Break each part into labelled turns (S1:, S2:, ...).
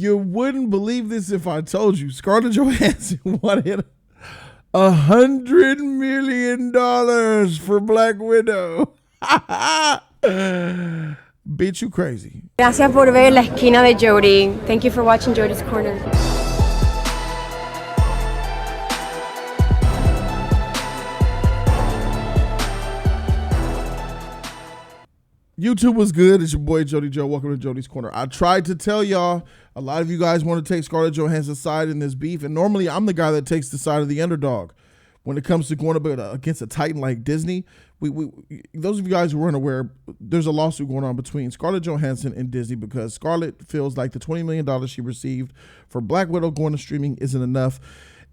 S1: You wouldn't believe this if I told you. Scarlett Johansson wanted $100 million for Black Widow. Bitch, you crazy.
S2: Gracias por ver La Esquina de Jody. Thank you for watching Jody's Corner.
S1: YouTube was good. It's your boy Jody Joe. Welcome to Jody's Corner. I tried to tell y'all, a lot of you guys want to take Scarlett Johansson's side in this beef, and normally I'm the guy that takes the side of the underdog when it comes to going up against a titan like Disney. Those of you guys who aren't aware, there's a lawsuit going on between Scarlett Johansson and Disney because Scarlett feels like the $20 million she received for Black Widow going to streaming isn't enough.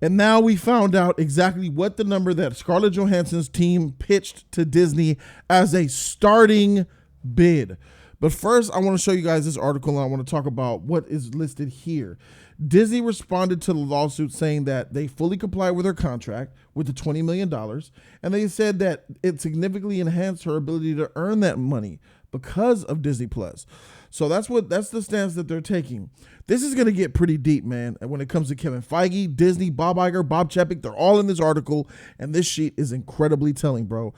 S1: And now we found out exactly what the number that Scarlett Johansson's team pitched to Disney as a starting bid. But first, I want to show you guys this article, and I want to talk about what is listed here. Disney responded to the lawsuit saying that they fully comply with her contract with the $20 million, and they said that it significantly enhanced her ability to earn that money because of Disney Plus. So that's the stance that they're taking. This is going to get pretty deep, man. And when it comes to Kevin Feige, Disney, Bob Iger, Bob Chapek, they're all in this article, and this sheet is incredibly telling, bro.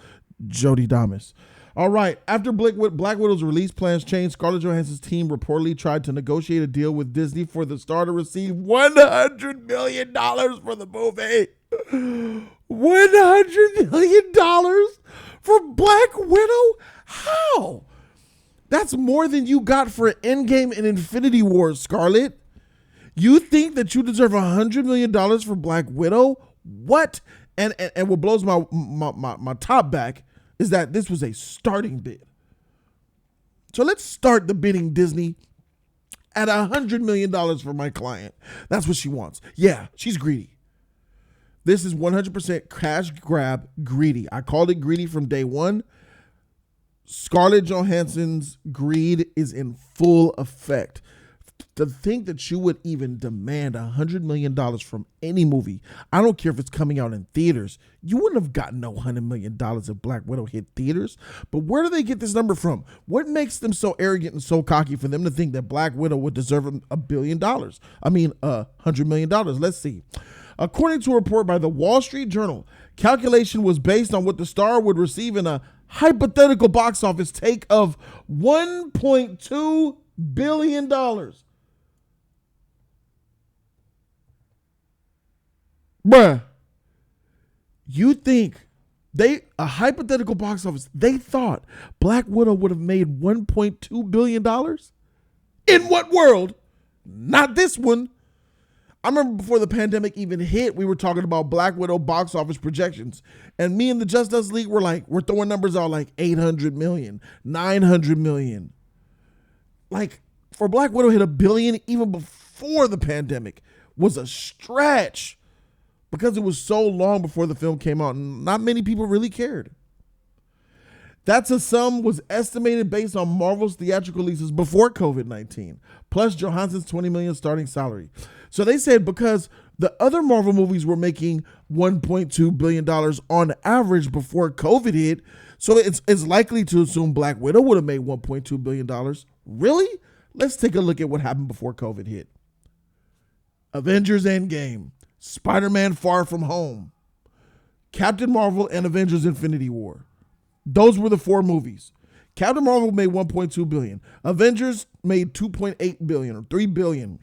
S1: Jody Damas. All right, after Black Widow's release plans changed, Scarlett Johansson's team reportedly tried to negotiate a deal with Disney for the star to receive $100 million for the movie. $100 million for Black Widow? How? That's more than you got for Endgame and Infinity War, Scarlett. You think that you deserve $100 million for Black Widow? What? And what blows my top back is that this was a starting bid. So let's start the bidding, Disney, at $100 million for my client. That's what she wants. Yeah, she's greedy. This is 100% cash grab greedy. I called it greedy from day one. Scarlett Johansson's greed is in full effect. To think that you would even demand $100 million from any movie, I don't care if it's coming out in theaters, you wouldn't have gotten no $100 million if Black Widow hit theaters. But where do they get this number from? What makes them so arrogant and so cocky for them to think that Black Widow would deserve $1 billion? I mean, $100 million. Let's see. According to a report by the Wall Street Journal, calculation was based on what the star would receive in a hypothetical box office take of $1.2 billion. Bruh, you think a hypothetical box office, they thought Black Widow would have made $1.2 billion? In what world? Not this one. I remember before the pandemic even hit, we were talking about Black Widow box office projections. And me and the Just Us League we're throwing numbers out like 800 million, 900 million. Like, for Black Widow hit $1 billion even before the pandemic was a stretch. Because it was so long before the film came out, and not many people really cared. That's a sum was estimated based on Marvel's theatrical releases before COVID-19, plus Johansson's $20 million starting salary. So they said because the other Marvel movies were making $1.2 billion on average before COVID hit, so it's likely to assume Black Widow would have made $1.2 billion. Really? Let's take a look at what happened before COVID hit. Avengers Endgame. Spider-Man Far From Home, Captain Marvel, and Avengers Infinity War. Those were the four movies. Captain Marvel made $1.2 billion. Avengers made $2.8 billion or $3 billion.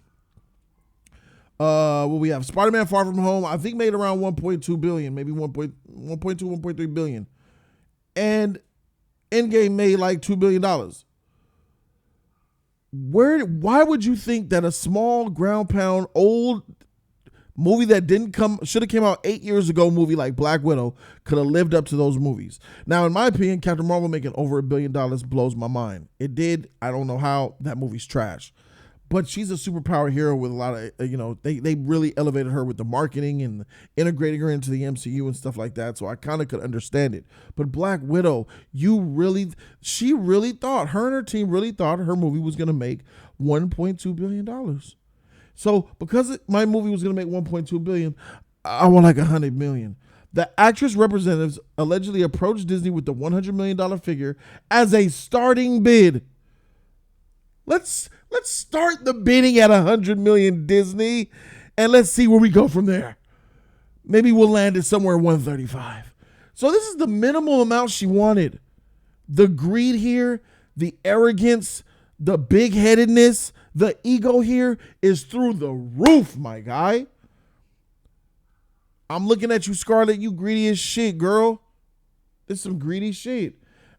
S1: What we have? Spider-Man Far From Home, I think made around $1.2 billion, maybe 1.3 billion. And Endgame made like $2 billion. Why would you think that a small ground pound old movie that should have came out 8 years ago, movie like Black Widow could have lived up to those movies? Now, in my opinion, Captain Marvel making over $1 billion blows my mind. It did. I don't know how. That movie's trash. But she's a superpower hero with a lot of, they really elevated her with the marketing and integrating her into the MCU and stuff like that. So I kind of could understand it. But Black Widow, she really thought, her and her team really thought her movie was going to make $1.2 billion. So because my movie was going to make $1.2 billion, I want like $100 million. The actress representatives allegedly approached Disney with the $100 million figure as a starting bid. Let's Let's start the bidding at 100 million, Disney, and let's see where we go from there. Maybe we'll land it somewhere 135. So this is the minimal amount she wanted. The greed here, the arrogance, the big-headedness, the ego here is through the roof, my guy. I'm looking at you, Scarlet. You greedy as shit, girl. This is some greedy shit.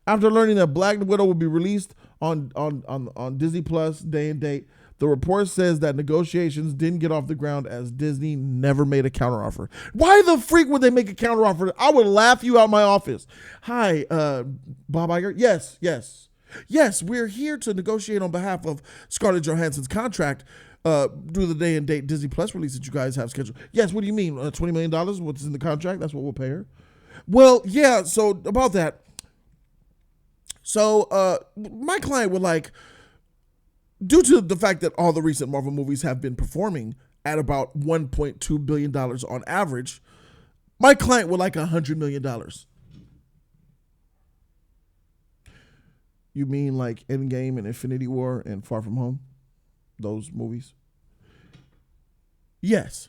S1: After learning that Black Widow will be released on Disney Plus day and date, the report says that negotiations didn't get off the ground as Disney never made a counteroffer. Why the freak would they make a counteroffer? I would laugh you out my office. Hi, Bob Iger. Yes, we're here to negotiate on behalf of Scarlett Johansson's contract due to the day and date Disney Plus release that you guys have scheduled. Yes, what do you mean? $20 million? What's in the contract? That's what we'll pay her. Well, yeah, so about that. So my client would like, due to the fact that all the recent Marvel movies have been performing at about $1.2 billion on average, my client would like $100 million. You mean like Endgame and Infinity War and Far From Home? Those movies? Yes.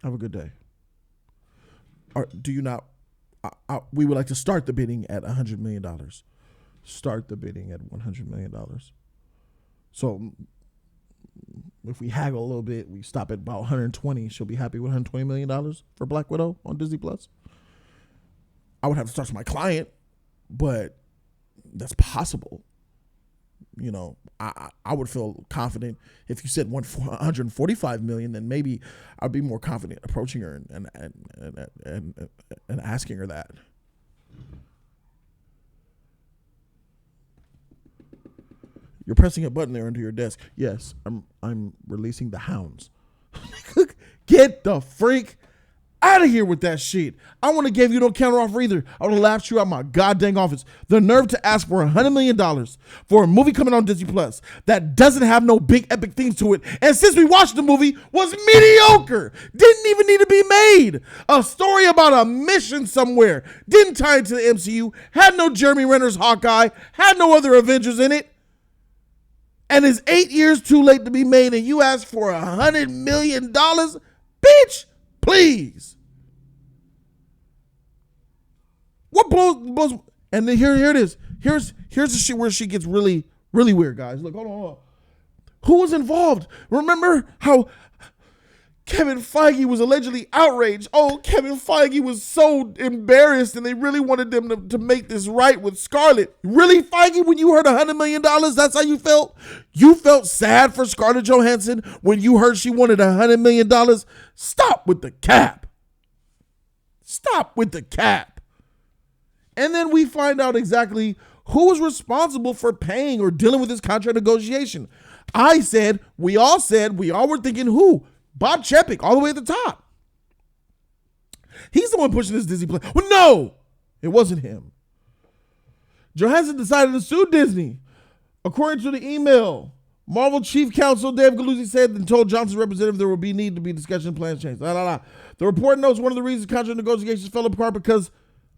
S1: Have a good day. Do you not? We would like to start the bidding at $100 million. Start the bidding at $100 million. So if we haggle a little bit, we stop at about 120. She'll be happy with $120 million for Black Widow on Disney Plus. I would have to talk to my client, but that's possible. You know, I would feel confident if you said 145 million, then maybe I'd be more confident approaching her and asking her that. You're pressing a button there under your desk. Yes, I'm releasing the hounds. Get the freak out of here with that shit. I wouldn't have gave you no counteroffer either. I would have laughed you out my goddamn office. The nerve to ask for $100 million for a movie coming on Disney Plus that doesn't have no big epic things to it. And since we watched the movie, was mediocre. Didn't even need to be made. A story about a mission somewhere. Didn't tie into the MCU. Had no Jeremy Renner's Hawkeye. Had no other Avengers in it. And is 8 years too late to be made, and you ask for $100 million? Bitch, please. What blows? And then here it is. Here's the shit where she gets really, really weird, guys. Look, hold on. Who was involved? Remember how Kevin Feige was allegedly outraged? Oh, Kevin Feige was so embarrassed, and they really wanted them to make this right with Scarlet. Really, Feige, when you heard $100 million, that's how you felt? You felt sad for Scarlett Johansson when you heard she wanted $100 million? Stop with the cap. Stop with the cap. And then we find out exactly who was responsible for paying or dealing with this contract negotiation. We all were thinking who? Bob Chapek, all the way at the top. He's the one pushing this Disney Plus. Well, no, it wasn't him. Johansson decided to sue Disney. According to the email, Marvel Chief Counsel Dave Galuzzi said and told Johnson's representative there will be need to be discussion plans changed. The report notes one of the reasons contract negotiations fell apart because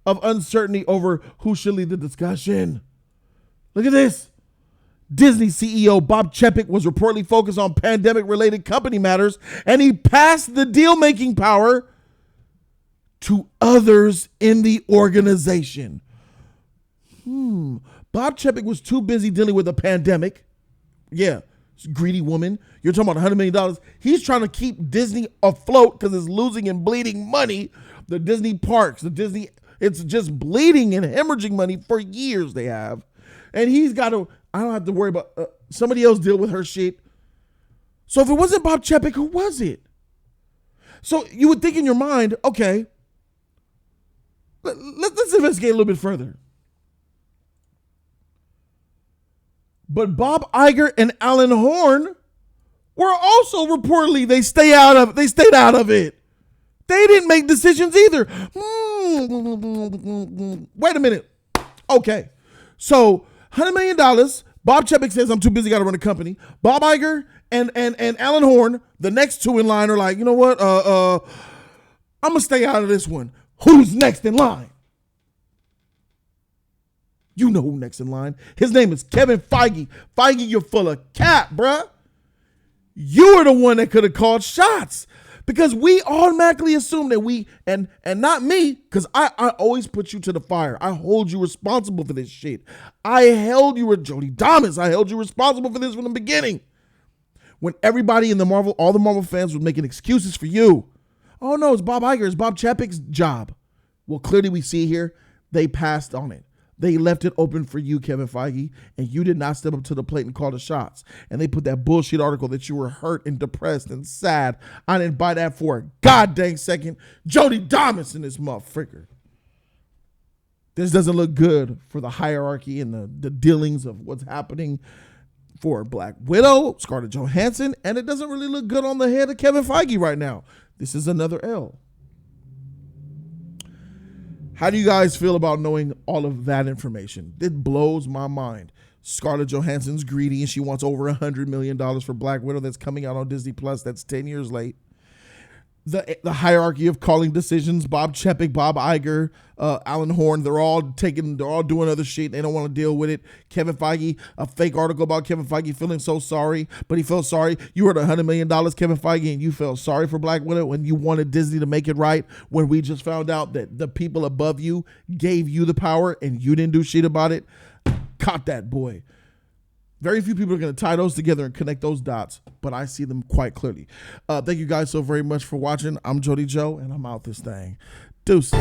S1: of uncertainty over who should lead the discussion. Look at this. Disney CEO Bob Chapek was reportedly focused on pandemic-related company matters, and he passed the deal-making power to others in the organization. Bob Chapek was too busy dealing with a pandemic. Yeah, greedy woman. You're talking about $100 million. He's trying to keep Disney afloat because it's losing and bleeding money. The Disney parks, it's just bleeding and hemorrhaging money for years they have. And he's got to, I don't have to worry about somebody else deal with her shit. So if it wasn't Bob Chapek, who was it? So you would think in your mind, okay, let's investigate a little bit further. But Bob Iger and Alan Horn were also reportedly, they stayed out of it. They didn't make decisions either. Wait a minute. Okay. So $100 million. Bob Chapek says, I'm too busy, got to run a company. Bob Iger and Alan Horn, the next two in line, are like, you know what? I'm going to stay out of this one. Who's next in line? You know who next in line. His name is Kevin Feige. Feige, you're full of cap, bruh. You were the one that could have called shots. Because we automatically assume that and not me, because I always put you to the fire. I hold you responsible for this shit. I held you with jody'c. I held you responsible for this from the beginning. When everybody in the Marvel, all the Marvel fans were making excuses for you. Oh no, it's Bob Iger, it's Bob Chapek's job. Well, clearly we see here, they passed on it. They left it open for you, Kevin Feige, and you did not step up to the plate and call the shots. And they put that bullshit article that you were hurt and depressed and sad. I didn't buy that for a goddamn second. jody'c in this motherfucker. This doesn't look good for the hierarchy and the dealings of what's happening for Black Widow, Scarlett Johansson, and it doesn't really look good on the head of Kevin Feige right now. This is another L. How do you guys feel about knowing all of that information? It blows my mind. Scarlett Johansson's greedy and she wants over $100 million for Black Widow that's coming out on Disney Plus. That's 10 years late. The hierarchy of calling decisions, Bob Chapek, Bob Iger, Alan Horn, they're all doing other shit. They don't want to deal with it. Kevin Feige, a fake article about Kevin Feige feeling so sorry, but he felt sorry. You heard $100 million, Kevin Feige, and you felt sorry for Black Widow when you wanted Disney to make it right, when we just found out that the people above you gave you the power and you didn't do shit about it. Caught that, boy. Very few people are going to tie those together and connect those dots, but I see them quite clearly. Thank you guys so very much for watching. I'm Jody Joe, and I'm out this thing. Deuces.